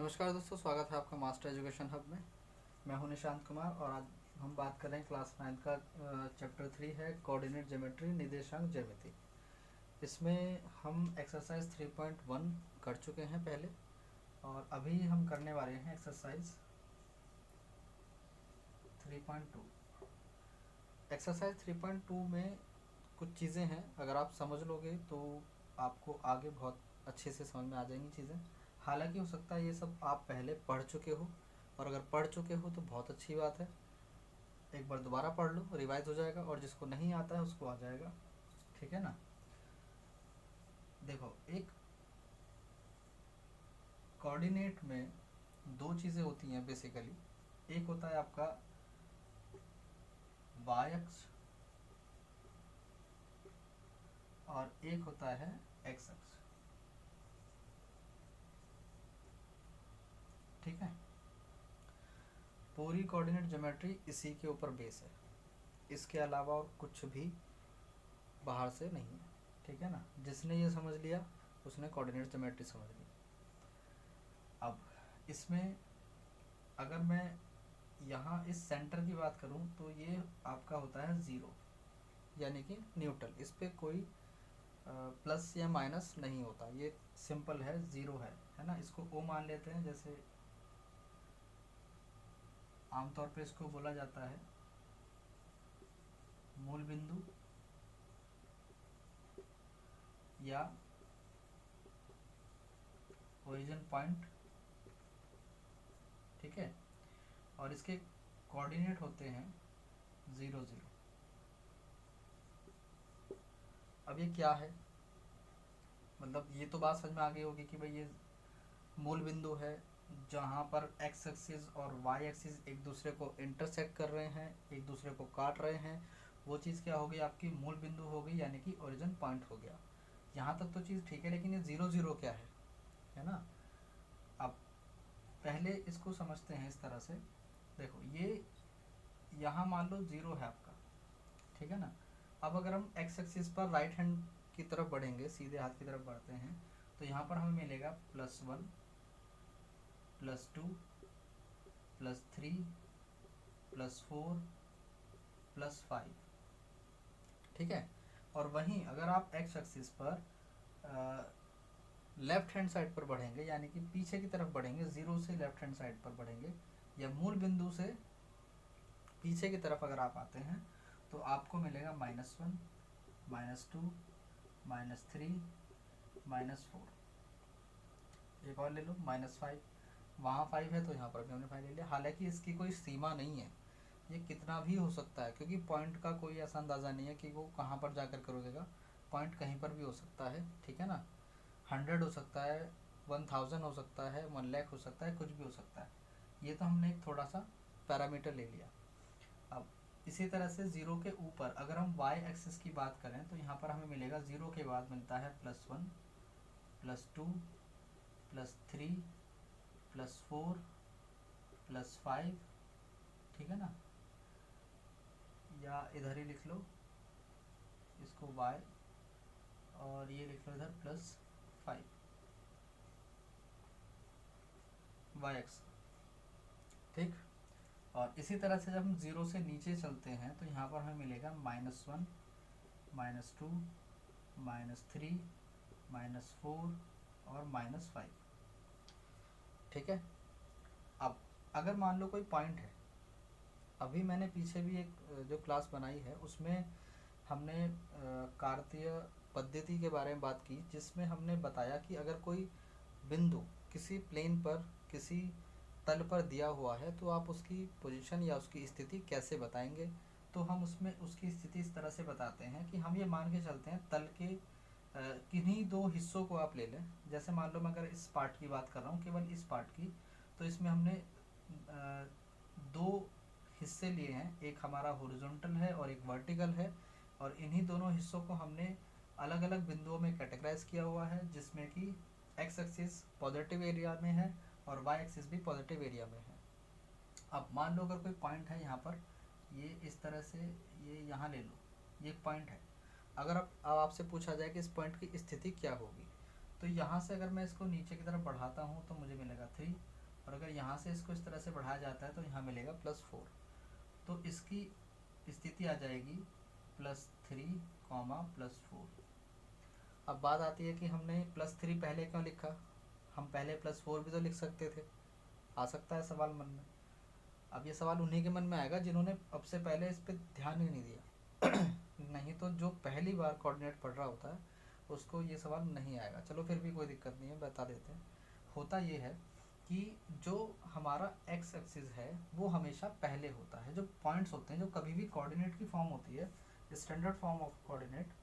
नमस्कार दोस्तों, स्वागत है आपका मास्टर एजुकेशन हब में। मैं हूं निशांत कुमार और आज हम बात कर रहे हैं क्लास 9 का चैप्टर 3 है कोऑर्डिनेट ज्योमेट्री, निर्देशांक ज्यामिति। इसमें हम एक्सरसाइज 3.1 कर चुके हैं पहले और अभी हम करने वाले हैं एक्सरसाइज 3.2। एक्सरसाइज 3.2 में कुछ चीज़ें हैं, अगर आप समझ लोगे तो आपको आगे बहुत अच्छे से समझ में आ जाएंगी चीज़ें। हालांकि हो सकता है ये सब आप पहले पढ़ चुके हो, और अगर पढ़ चुके हो तो बहुत अच्छी बात है। एक बार दोबारा पढ़ लो, रिवाइज हो जाएगा, और जिसको नहीं आता है उसको आ जाएगा। ठीक है ना। देखो, एक कोऑर्डिनेट में दो चीज़ें होती हैं बेसिकली। एक होता है आपका वाई अक्ष और एक होता है एक्स अक्ष। ठीक है। पूरी कोऑर्डिनेट ज्योमेट्री इसी के ऊपर बेस है, इसके अलावा और कुछ भी बाहर से नहीं है। ठीक है ना। जिसने ये समझ लिया उसने कोऑर्डिनेट ज्योमेट्री समझ ली। अब इसमें अगर मैं यहाँ इस सेंटर की बात करूँ तो ये आपका होता है ज़ीरो, यानी कि न्यूट्रल। इस पे कोई प्लस या माइनस नहीं होता, ये सिंपल है, ज़ीरो है ना। इसको ओ मान लेते हैं, जैसे आमतौर पे इसको बोला जाता है मूल बिंदु या ओरिजिन पॉइंट। ठीक है। और इसके कोऑर्डिनेट होते हैं 0 0। अब ये क्या है, मतलब ये तो बात समझ में आ गई होगी कि भाई ये मूल बिंदु है जहाँ पर एक्स एक्सिस और वाई एक्सिस एक दूसरे को इंटरसेक्ट कर रहे हैं, एक दूसरे को काट रहे हैं। वो चीज़ क्या हो गई, आपकी मूल बिंदु हो गई, यानी कि ओरिजिन पॉइंट हो गया। यहाँ तक तो चीज़ ठीक है, लेकिन ये 0 0 क्या है ना। अब पहले इसको समझते हैं इस तरह से। देखो, ये यहाँ मान लो 0 है आपका। ठीक है ना। अब अगर हम एक्स एक्सिस पर राइट हैंड की तरफ बढ़ेंगे, सीधे हाथ की तरफ बढ़ते हैं, तो यहाँ पर हमें मिलेगा +1 +2 +3 +4 +5। ठीक है। और वहीं अगर आप एक्स एक्सिस पर लेफ्ट हैंड साइड पर बढ़ेंगे, यानी कि पीछे की तरफ बढ़ेंगे, 0 से लेफ्ट हैंड साइड पर बढ़ेंगे, या मूल बिंदु से पीछे की तरफ अगर आप आते हैं तो आपको मिलेगा -1 -2 -3 -4। एक और ले लो -5, वहाँ 5 है तो यहाँ पर भी हमने 5 ले लिया। हालांकि इसकी कोई सीमा नहीं है, ये कितना भी हो सकता है, क्योंकि पॉइंट का कोई ऐसा अंदाज़ा नहीं है कि वो कहाँ पर जाकर करोगे। पॉइंट कहीं पर भी हो सकता है। ठीक है ना। 100 हो सकता है, 1000 हो सकता है, 1 लाख हो सकता है, कुछ भी हो सकता है। ये तो हमने एक थोड़ा सा पैरामीटर ले लिया। अब इसी तरह से 0 के ऊपर अगर हम y एक्सिस की बात करें तो यहाँ पर हमें मिलेगा 0 के बाद मिलता है +1 +2 +3 +4 +5। ठीक है ना। या इधर ही लिख लो इसको y, और ये लिख लो इधर +5 y एक्स। ठीक। और इसी तरह से जब हम 0 से नीचे चलते हैं तो यहाँ पर हमें मिलेगा -1 -2 -3 -4 और -5। ठीक है। अब अगर मान लो कोई पॉइंट है, अभी मैंने पीछे भी एक जो क्लास बनाई है उसमें हमने कार्तीय पद्धति के बारे में बात की, जिसमें हमने बताया कि अगर कोई बिंदु किसी प्लेन पर, किसी तल पर दिया हुआ है तो आप उसकी पोजीशन या उसकी स्थिति कैसे बताएंगे। तो हम उसमें उसकी स्थिति इस तरह से बताते हैं कि हम ये मान के चलते हैं तल के किन्हीं दो हिस्सों को आप ले लें। जैसे मान लो मैं अगर इस पार्ट की बात कर रहा हूँ, केवल इस पार्ट की, तो इसमें हमने दो हिस्से लिए हैं, एक हमारा हॉरिजॉन्टल है और एक वर्टिकल है, और इन्हीं दोनों हिस्सों को हमने अलग अलग बिंदुओं में कैटेगराइज किया हुआ है, जिसमें कि एक्स एक्सिस पॉजिटिव एरिया में है और वाई एक्सिस भी पॉजिटिव एरिया में है। अब मान लो अगर कोई पॉइंट है यहाँ पर, ये इस तरह से, ये यहाँ ले लो, ये एक पॉइंट है। अगर अब आपसे पूछा जाए कि इस पॉइंट की स्थिति क्या होगी, तो यहाँ से अगर मैं इसको नीचे की तरफ बढ़ाता हूँ तो मुझे मिलेगा 3, और अगर यहाँ से इसको इस तरह से बढ़ाया जाता है तो यहाँ मिलेगा +4। तो इसकी स्थिति आ जाएगी +3, +4। अब बात आती है कि हमने +3 पहले क्यों लिखा, हम पहले +4 भी तो लिख सकते थे। आ सकता है सवाल मन में। अब ये सवाल उन्हीं के मन में आएगा जिन्होंने अब से पहले इस पर ध्यान ही नहीं दिया नहीं तो जो पहली बार कोऑर्डिनेट पढ़ रहा होता है उसको ये सवाल नहीं आएगा। चलो फिर भी कोई दिक्कत नहीं है, बता देते हैं। होता ये है कि जो हमारा एक्स एक्सिस है वो हमेशा पहले होता है। जो पॉइंट्स होते हैं, जो कभी भी कोऑर्डिनेट की फॉर्म होती है, standard form of coordinate,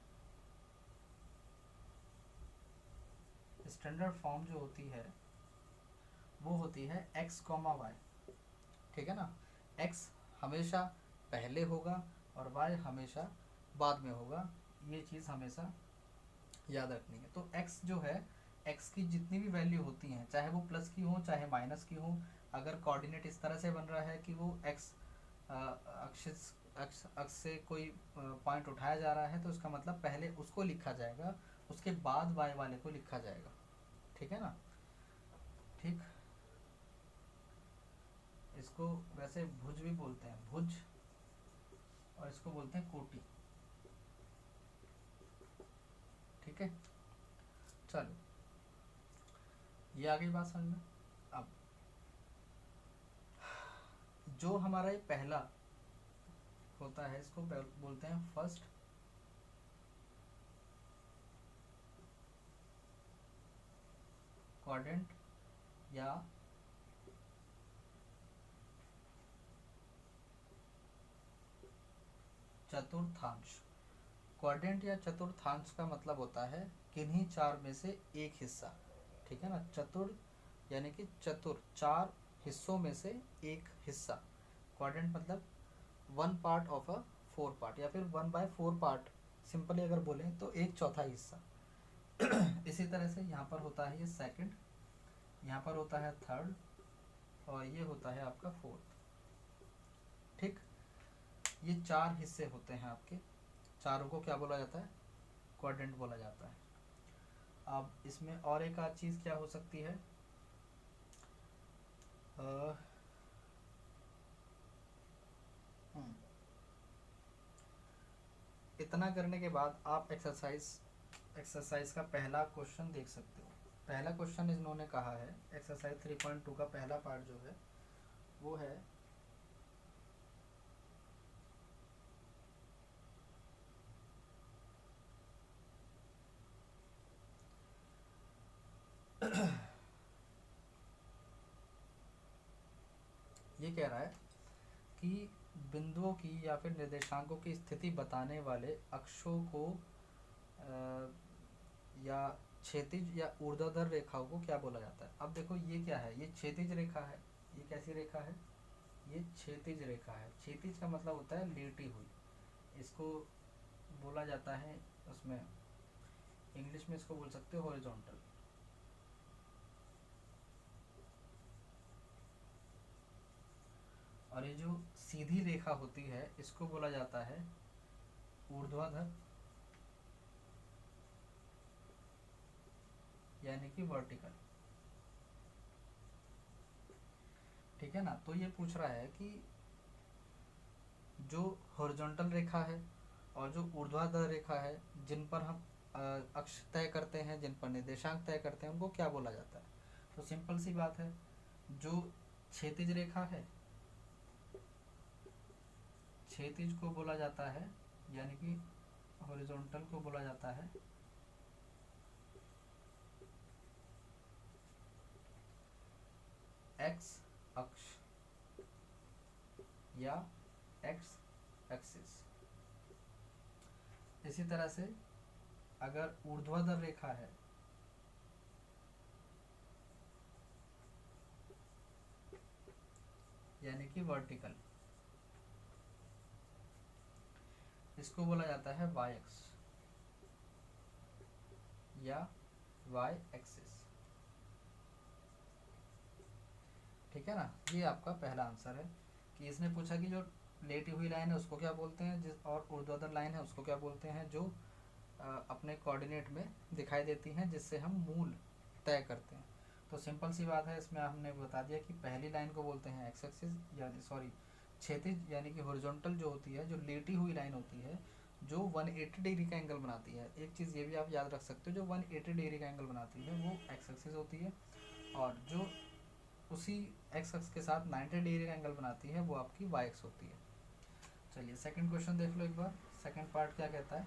standard form जो होती है वो होती है x, y। ठीक है ना। x हमेशा पहले होगा और y हमेशा बाद में होगा। ये चीज़ हमेशा याद रखनी है। तो x जो है, x की जितनी भी वैल्यू होती हैं, चाहे वो प्लस की हो चाहे माइनस की हो, अगर कोऑर्डिनेट इस तरह से बन रहा है कि वो x अक्ष से कोई पॉइंट उठाया जा रहा है तो उसका मतलब पहले उसको लिखा जाएगा, उसके बाद y वाले को लिखा जाएगा। ठीक है ना। ठीक, इसको वैसे भुज भी बोलते हैं, भुज, और इसको बोलते हैं कोटि। ठीक है, चलो ये आ गई बात समझ में। अब जो हमारा ये पहला होता है इसको बोलते हैं फर्स्ट क्वाड्रेंट या चतुर्थांश। क्वाड्रेंट या चतुर्थांश का मतलब होता है किन्हीं चार में से एक हिस्सा। ठीक है ना। चतुर यानी कि चतुर, चार हिस्सों में से एक हिस्सा। क्वाड्रेंट मतलब 1 पार्ट ऑफ अ 4 पार्ट, या फिर 1/4 पार्ट, सिंपली अगर बोलें तो एक चौथा हिस्सा। इसी तरह से यहाँ पर होता है ये सेकंड, यहाँ पर होता है थर्ड, और ये होता है आपका फोर्थ। ठीक, ये चार हिस्से होते हैं आपके, चारों को क्या बोला जाता है, क्वाड्रेंट बोला जाता है। अब इसमें और एक आध चीज़ क्या हो सकती है, इतना करने के बाद आप एक्सरसाइज का पहला क्वेश्चन देख सकते हो। पहला क्वेश्चन इन्होंने कहा है, एक्सरसाइज 3.2 का पहला पार्ट जो है वो है ये कह रहा है कि बिंदुओं की या फिर निर्देशांकों की स्थिति बताने वाले अक्षों को या क्षैतिज या ऊर्ध्वाधर रेखाओं को क्या बोला जाता है। अब देखो ये क्या है, ये क्षैतिज रेखा है। ये कैसी रेखा है, ये क्षैतिज रेखा है। क्षैतिज का मतलब होता है लेटी हुई, इसको बोला जाता है, उसमें इंग्लिश में इसको बोल सकते हो हॉरिजॉन्टल। और ये जो सीधी रेखा होती है इसको बोला जाता है ऊर्ध्वाधर यानी कि वर्टिकल। ठीक है ना। तो ये पूछ रहा है कि जो हॉरिजॉन्टल रेखा है और जो ऊर्ध्वाधर रेखा है, जिन पर हम अक्ष तय करते हैं, जिन पर निर्देशांक तय करते हैं, उनको क्या बोला जाता है। तो सिंपल सी बात है, जो क्षैतिज रेखा है, क्षैतिज को बोला जाता है, यानी कि हॉरिजॉन्टल को बोला जाता है एक्स अक्ष या एक्स एक्सिस। इसी तरह से अगर ऊर्ध्वाधर रेखा है, यानी कि वर्टिकल, इसको बोला जाता है वाई एक्स या वाई एक्सिस। ठीक है ना। ये आपका पहला आंसर है कि इसने पूछा कि जो लेटी हुई लाइन है उसको क्या बोलते हैं, जिस और ऊर्ध्वाधर लाइन है उसको क्या बोलते हैं, जो अपने कोऑर्डिनेट में दिखाई देती हैं, जिससे हम मूल तय करते हैं। तो सिंपल सी बात है, इसमें हमने बता दिया कि पहली लाइन को बोलते हैं एक्स एक्सिस, यानी सॉरी क्षैतिज यानी कि हॉरिजॉन्टल जो होती है, जो लेटी हुई लाइन होती है, जो 180 डिग्री का एंगल बनाती है। एक चीज़ ये भी आप याद रख सकते हो, जो 180 डिग्री का एंगल बनाती है वो एक्स एक्सिस होती है, और जो उसी एक्स एक्स के साथ 90 डिग्री का एंगल बनाती है वो आपकी वाई एक्स होती है। चलिए सेकंड क्वेश्चन देख लो एक बार, सेकंड पार्ट क्या कहता है।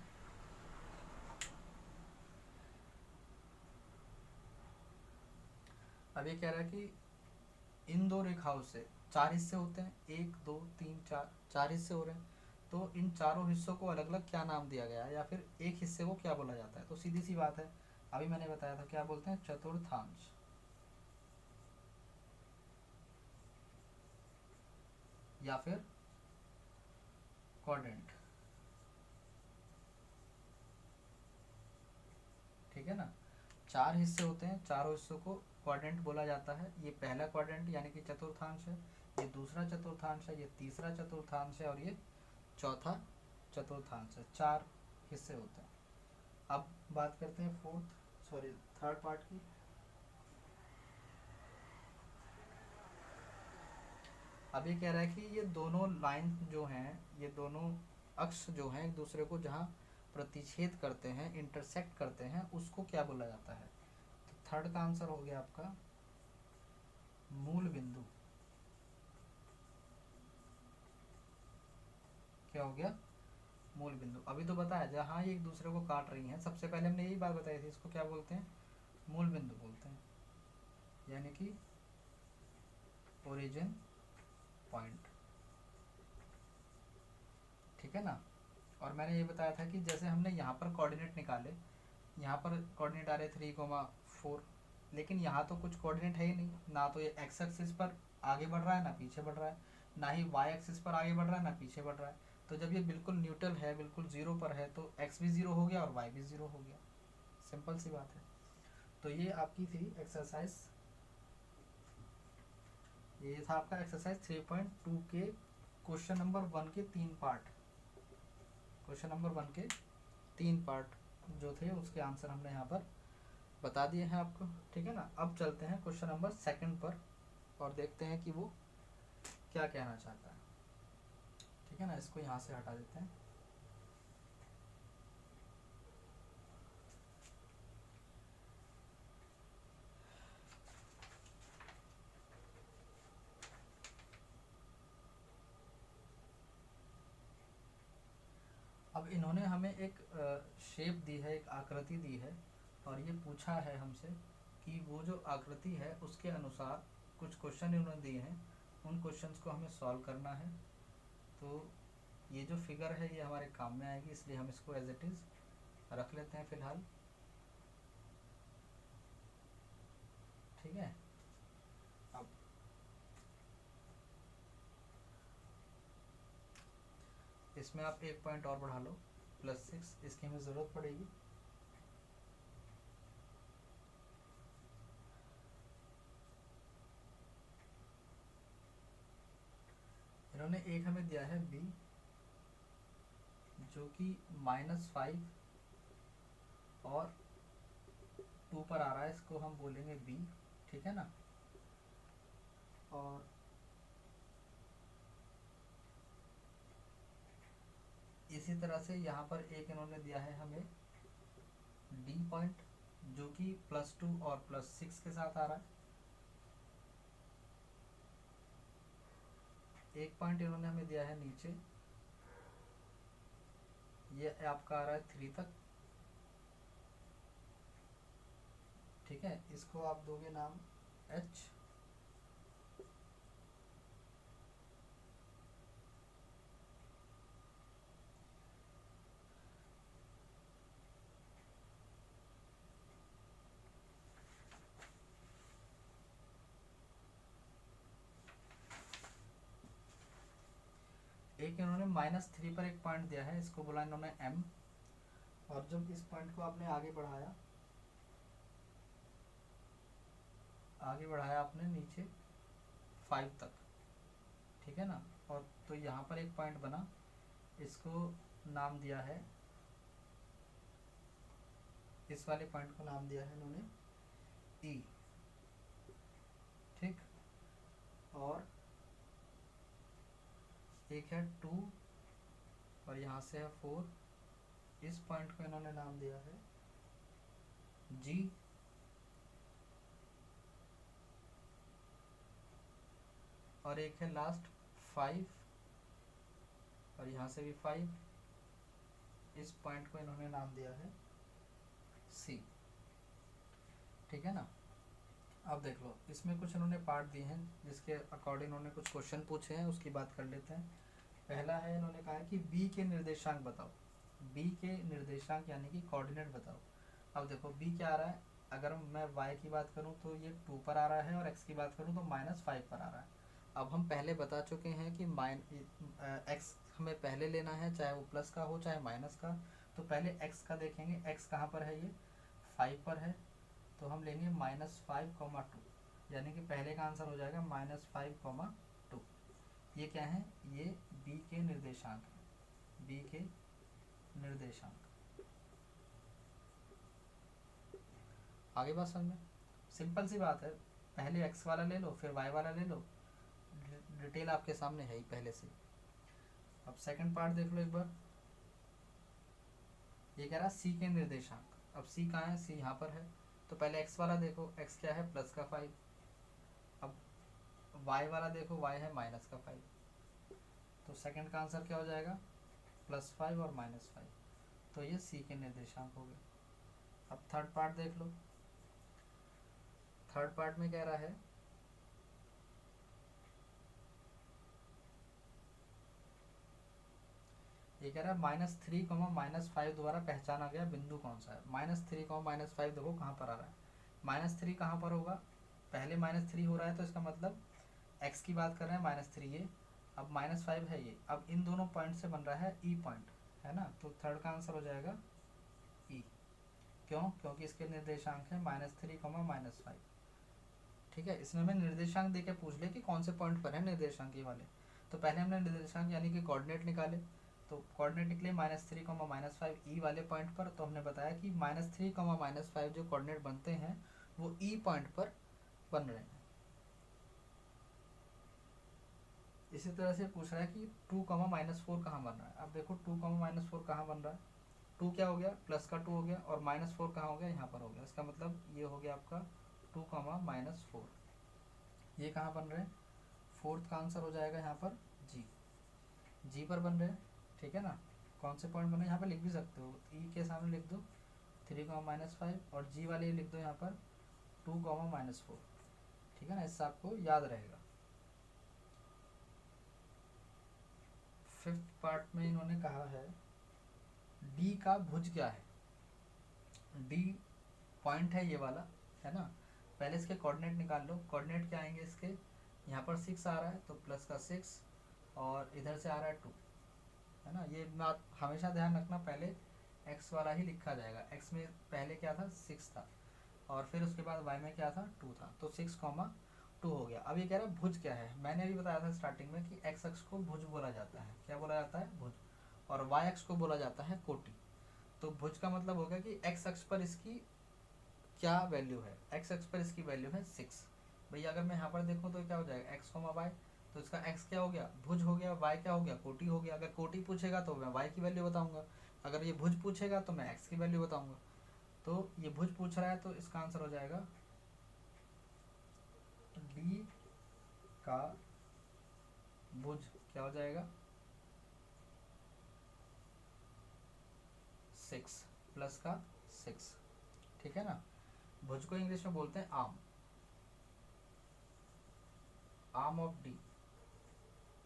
अब ये कह रहा है कि इन दो रेखाओं से 4 हिस्से होते हैं, 1 2 3 4, 4 हिस्से हो रहे हैं, तो इन चारों हिस्सों को अलग अलग क्या नाम दिया गया है, या फिर एक हिस्से को क्या बोला जाता है। तो सीधी सी बात है, अभी मैंने बताया था क्या बोलते हैं, चतुर्थांश, या फिर क्वाड्रेंट, ठीक है ना। 4 हिस्से होते हैं, चारों हिस्सों को क्वाड्रेंट बोला जाता है। ये पहला क्वाड्रेंट यानी कि चतुर्थांश है, ये दूसरा चतुर्थांश है, ये तीसरा चतुर्थांश है, और ये चौथा चतुर्थांश है। 4 हिस्से होते हैं। अब बात करते हैं थर्ड पार्ट की। अब ये कह रहा है कि ये दोनों लाइन जो हैं, ये दोनों अक्ष जो हैं एक दूसरे को जहाँ प्रतिच्छेद करते हैं, इंटरसेक्ट करते हैं, उसको क्या बोला जाता है। तो थर्ड का आंसर हो गया आपका मूल बिंदु। क्या हो गया, मूल बिंदु। अभी तो बताया जहाँ ये एक दूसरे को काट रही हैं, सबसे पहले हमने यही बात बताई थी, इसको क्या बोलते हैं, मूल बिंदु बोलते हैं, यानी कि ओरिजिन पॉइंट, ठीक है ना। और मैंने ये बताया था कि जैसे हमने यहाँ पर कोऑर्डिनेट निकाले, यहाँ पर कोऑर्डिनेट आ रहे 3,4, लेकिन यहाँ तो कुछ कोऑर्डिनेट है ही नहीं, ना तो ये एक्स एक्सिस पर आगे बढ़ रहा है ना पीछे बढ़ रहा है, ना ही वाई एक्सिस पर आगे बढ़ रहा है ना पीछे बढ़ रहा है। तो जब ये बिल्कुल न्यूट्रल है, बिल्कुल जीरो पर है, तो एक्स भी जीरो हो गया और वाई भी जीरो हो गया, सिंपल सी बात है। तो ये आपकी थी एक्सरसाइज, ये था आपका एक्सरसाइज 3.2 के क्वेश्चन नंबर 1 के 3 पार्ट, क्वेश्चन नंबर 1 के 3 पार्ट जो थे उसके आंसर हमने यहाँ पर बता दिए हैं आपको, ठीक है ना। अब चलते हैं क्वेश्चन नंबर 2 पर और देखते हैं कि वो क्या कहना चाहता है, ठीक है ना। इसको यहाँ से हटा देते हैं। अब इन्होंने हमें एक शेप दी है, एक आकृति दी है, और ये पूछा है हमसे कि वो जो आकृति है उसके अनुसार कुछ क्वेश्चन इन्होंने दिए हैं, उन क्वेश्चंस को हमें सॉल्व करना है। तो ये जो फिगर है ये हमारे काम में आएगी, इसलिए हम इसको एज इट इज़ रख लेते हैं फ़िलहाल, ठीक है। अब इसमें आप एक पॉइंट और बढ़ा लो, +6, इसकी हमें ज़रूरत पड़ेगी। इन्होंने एक हमें दिया है b, जो कि -5 और 2 पर आ रहा है, इसको हम बोलेंगे b, ठीक है ना। और इसी तरह से यहाँ पर एक इन्होंने दिया है हमें d पॉइंट, जो कि +2 और +6 के साथ आ रहा है। एक पॉइंट इन्होंने हमें दिया है नीचे, ये आपका आ रहा है 3 तक, ठीक है। इसको आप दोगे नाम h, एक इन्होंने -3 पर एक पॉइंट दिया है, इसको बोला इन्होंने m, और जब इस पॉइंट को आपने आगे बढ़ाया आपने नीचे 5 तक, ठीक है ना। और तो यहाँ पर एक पॉइंट बना, इसको नाम दिया है, इस वाले पॉइंट को नाम दिया है इन्होंने E, एक है 2 और यहाँ से है 4। इस पॉइंट को इन्होंने नाम दिया है G। और एक है लास्ट 5 और यहाँ से भी 5। इस पॉइंट को इन्होंने नाम दिया है C। ठीक है ना। अब देख लो, इसमें कुछ इन्होंने पार्ट दिए हैं जिसके अकॉर्डिंग इन्होंने कुछ क्वेश्चन पूछे हैं, उसकी बात कर लेते हैं। पहला है, इन्होंने कहा है कि B के निर्देशांक बताओ। B के निर्देशांक यानी कि कोऑर्डिनेट बताओ। अब देखो B क्या आ रहा है, अगर मैं y की बात करूं तो ये 2 पर आ रहा है और x की बात करूं तो -5 पर आ रहा है। अब हम पहले बता चुके हैं कि x हमें पहले लेना है, चाहे वो प्लस का हो चाहे माइनस का। तो पहले x का देखेंगे, x कहाँ पर है, ये 5 पर है, तो हम लेंगे -5, 2, यानी कि पहले का आंसर हो जाएगा -5, 2। ये क्या है, ये B के निर्देशांक है, B के निर्देशांक। आगे बात समझ में, सिंपल सी बात है, पहले x वाला ले लो फिर y वाला ले लो, डिटेल आपके सामने है ही पहले से। अब सेकंड पार्ट देख लो एक बार, ये कह रहा है C के निर्देशांक। अब C कहाँ है, C यहाँ पर है, तो पहले x वाला देखो, x क्या है +5। अब y वाला देखो, y है -5। तो सेकंड का आंसर क्या हो जाएगा, +5 और -5। तो ये C के निर्देशांक हो गए। अब थर्ड पार्ट देख लो, थर्ड पार्ट में कह रहा है ये कह रहा है -3, -5 द्वारा पहचाना गया बिंदु कौन सा है। -3, -5 देखो कहाँ पर आ रहा है, -3 कहाँ पर होगा, पहले -3 हो रहा है तो इसका मतलब x की बात कर रहे हैं -3 ये, अब -5 है ये, अब इन दोनों पॉइंट से बन रहा है E पॉइंट, है ना। तो थर्ड का आंसर हो जाएगा E। क्यों, क्योंकि इसके निर्देशांक है -3, -5। ठीक है, इसमें हमें निर्देशांक दे के पूछ ले कि कौन से पॉइंट पर है निर्देशांक ये वाले। तो पहले हमने निर्देशांक यानी कि कोऑर्डिनेट निकाले, तो कोऑर्डिनेट निकले -3, -5 ई वाले पॉइंट पर। तो हमने बताया कि -3, -5 जो कोऑर्डिनेट बनते हैं वो ई पॉइंट पर बन रहे हैं। इसी तरह से पूछ रहा है कि 2, -4 कहाँ बन रहा है। अब देखो 2, -4 कहाँ बन रहा है, 2 क्या हो गया, प्लस का 2 हो गया, और -4 कहाँ हो गया, यहाँ पर हो गया। इसका मतलब ये हो गया आपका 2, -4। ये कहाँ बन रहे हैं, फोर्थ का आंसर हो जाएगा यहाँ पर जी पर बन रहे हैं। ठीक है ना, कौन से पॉइंट बने यहाँ पर लिख भी सकते हो, ई के सामने लिख दो 3, -5 और जी वाले लिख दो यहाँ पर 2, -4। ठीक है ना, इससे आपको याद रहेगा। फिफ्थ पार्ट में इन्होंने कहा है डी का भुज क्या है। डी पॉइंट है ये वाला, है ना। पहले इसके कोऑर्डिनेट निकाल लो, कोऑर्डिनेट क्या आएंगे इसके, यहाँ पर 6 आ रहा है तो प्लस का 6 और इधर से आ रहा है 2, है ना। ये बात हमेशा ध्यान रखना, पहले x वाला ही लिखा जाएगा। x में पहले क्या था, 6 था, और फिर उसके बाद y में क्या था, 2 था, तो 6, 2 हो गया। अब ये कह रहा है भुज क्या है। मैंने अभी बताया था स्टार्टिंग में कि x अक्ष को भुज बोला जाता है। क्या बोला जाता है, भुज। और y अक्ष को बोला जाता है कोटि। तो भुज का मतलब होगा कि x अक्ष पर इसकी क्या वैल्यू है, x अक्ष पर इसकी वैल्यू है 6। भैया अगर मैं यहाँ पर देखूँ तो क्या हो जाएगा, x, y, तो इसका x क्या हो गया, भुज हो गया, y क्या हो गया, कोटि हो गया। अगर कोटि पूछेगा तो मैं y की वैल्यू बताऊंगा, अगर ये भुज पूछेगा तो मैं x की वैल्यू बताऊंगा। तो ये भुज पूछ रहा है तो इसका आंसर हो जाएगा d का भुज क्या हो जाएगा, 6 प्लस का 6। ठीक है ना, भुज को इंग्लिश में बोलते हैं arm of D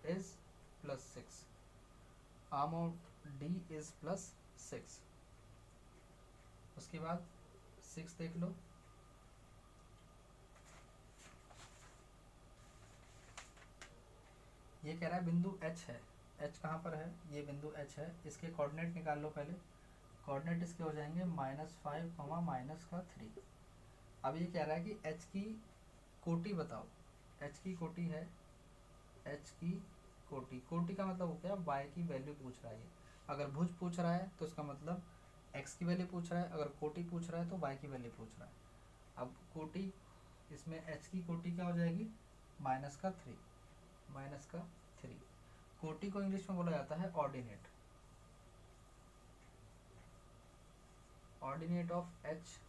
is +6, arm of D is +6। उसके बाद 6 देख लो, ये कह रहा है बिंदु H है। H कहाँ पर है, ये बिंदु H है। इसके कोऑर्डिनेट निकाल लो पहले, कोऑर्डिनेट इसके हो जाएंगे -5, -3। अब ये कह रहा है कि H की कोटि बताओ। H की कोटि है, H की कोटि, कोटि का मतलब हो गया y की वैल्यू पूछ रहा है ये। अगर भुज पूछ रहा है तो इसका मतलब x की वैल्यू पूछ रहा है, अगर कोटि पूछ रहा है तो y की वैल्यू पूछ रहा है। अब कोटि, इसमें h की कोटि क्या हो जाएगी, -3, -3। कोटि को इंग्लिश में बोला जाता है ordinate. Ordinate of h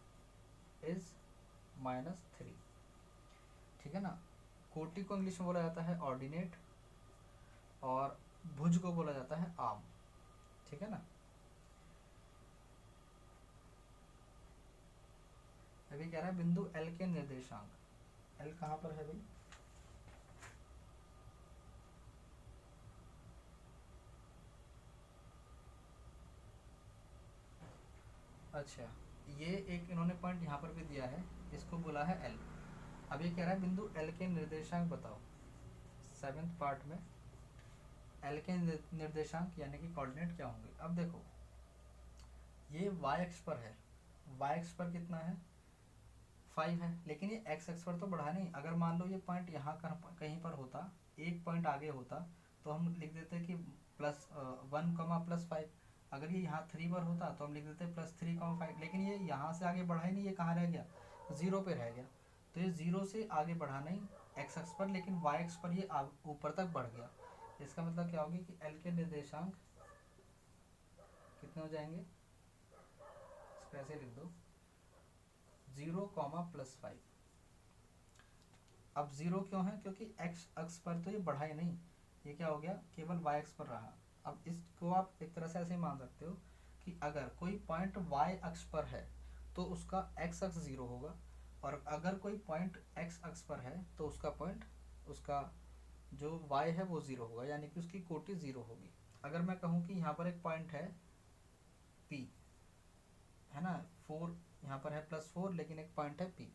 is -3, ठीक है ना। कोटि को इंग्लिश में बोला जाता है ऑर्डिनेट और भुज को बोला जाता है आर्म, ठीक है ना। अभी कह रहा है बिंदु L के निर्देशांक, L कहाँ पर है भाई? अच्छा, ये एक इन्होंने पॉइंट यहाँ पर भी दिया है, इसको बोला है L। अब ये कह रहा है बिंदु L के निर्देशांक बताओ। 7th पार्ट में L के निर्देशांक यानी कि कोऑर्डिनेट क्या होंगे। अब देखो ये y अक्ष पर है, y अक्ष पर कितना है 5 है, लेकिन ये x अक्ष पर तो बढ़ा नहीं। अगर मान लो ये पॉइंट यहाँ कहीं पर होता, एक पॉइंट आगे होता, तो हम लिख देते कि +1, अगर ये यहाँ 3 पर होता तो हम लिख देते +3, लेकिन ये यहाँ से आगे बढ़ा ही नहीं, ये कहाँ रह गया 0 पे रह गया। तो ये 0 से आगे बढ़ा नहीं x अक्ष पर, लेकिन y अक्ष पर ये ऊपर तक बढ़ गया। इसका मतलब क्या होगा कि L के निर्देशांक कितने हो जाएंगे, इसको ऐसे लिख दो 0, +5। अब 0 क्यों है, क्योंकि x अक्ष पर तो ये बढ़ा ही नहीं, ये क्या हो गया केवल y अक्ष पर रहा। अब इसको आप एक तरह से ऐसे मान सकते हो कि अगर कोई पॉइंट y अक्ष पर है तो उसका x अक्ष 0 होगा, और अगर कोई पॉइंट x अक्ष पर है तो उसका जो y है वो 0 होगा, यानी कि उसकी कोटि 0 होगी। अगर मैं कहूँ कि यहाँ पर एक पॉइंट है P, है ना, 4 यहाँ पर है +4, लेकिन एक पॉइंट है P।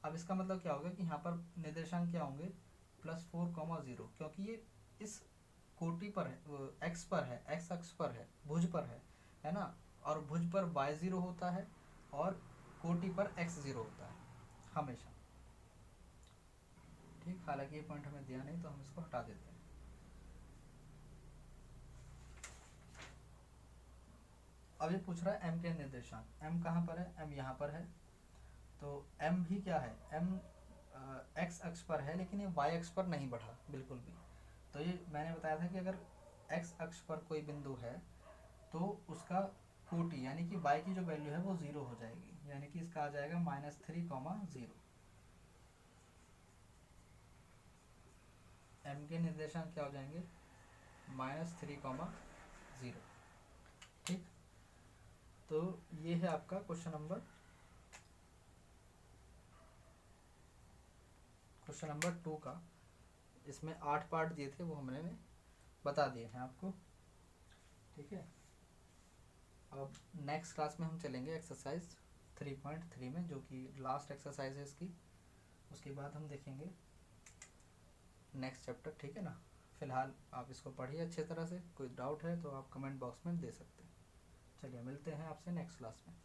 अब इसका मतलब क्या होगा कि यहाँ पर निर्देशांक क्या होंगे +4, 0, क्योंकि ये इस कोटि पर है, x पर है, x अक्ष पर है, भुज पर है ना। और भुज पर y 0 होता है और कोटि पर x 0 होता है हमेशा, ठीक। हालांकि ये पॉइंट हमें दिया नहीं तो हम इसको हटा देते हैं। अब ये पूछ रहा है m के निर्देशांक, m कहाँ पर है, m यहाँ पर है। तो m भी क्या है, m x अक्ष पर है, लेकिन ये y अक्ष पर नहीं बढ़ा बिल्कुल भी। तो ये मैंने बताया था कि अगर x अक्ष पर कोई बिंदु है तो उसका कोटि यानी कि y की जो वैल्यू है वो 0 हो जाएगी, यानी कि इसका आ जाएगा -3, 0। m के निर्देशांक क्या हो जाएंगे -3, 0, ठीक। तो ये है आपका क्वेश्चन नंबर 2 का। इसमें 8 पार्ट दिए थे, वो हमने बता दिए हैं आपको, ठीक है। अब नेक्स्ट क्लास में हम चलेंगे एक्सरसाइज 3.3 में, जो कि लास्ट एक्सरसाइज है इसकी। उसके बाद हम देखेंगे नेक्स्ट चैप्टर, ठीक है ना। फिलहाल आप इसको पढ़िए अच्छे तरह से, कोई डाउट है तो आप कमेंट बॉक्स में दे सकते हैं। चलिए मिलते हैं आपसे नेक्स्ट क्लास में।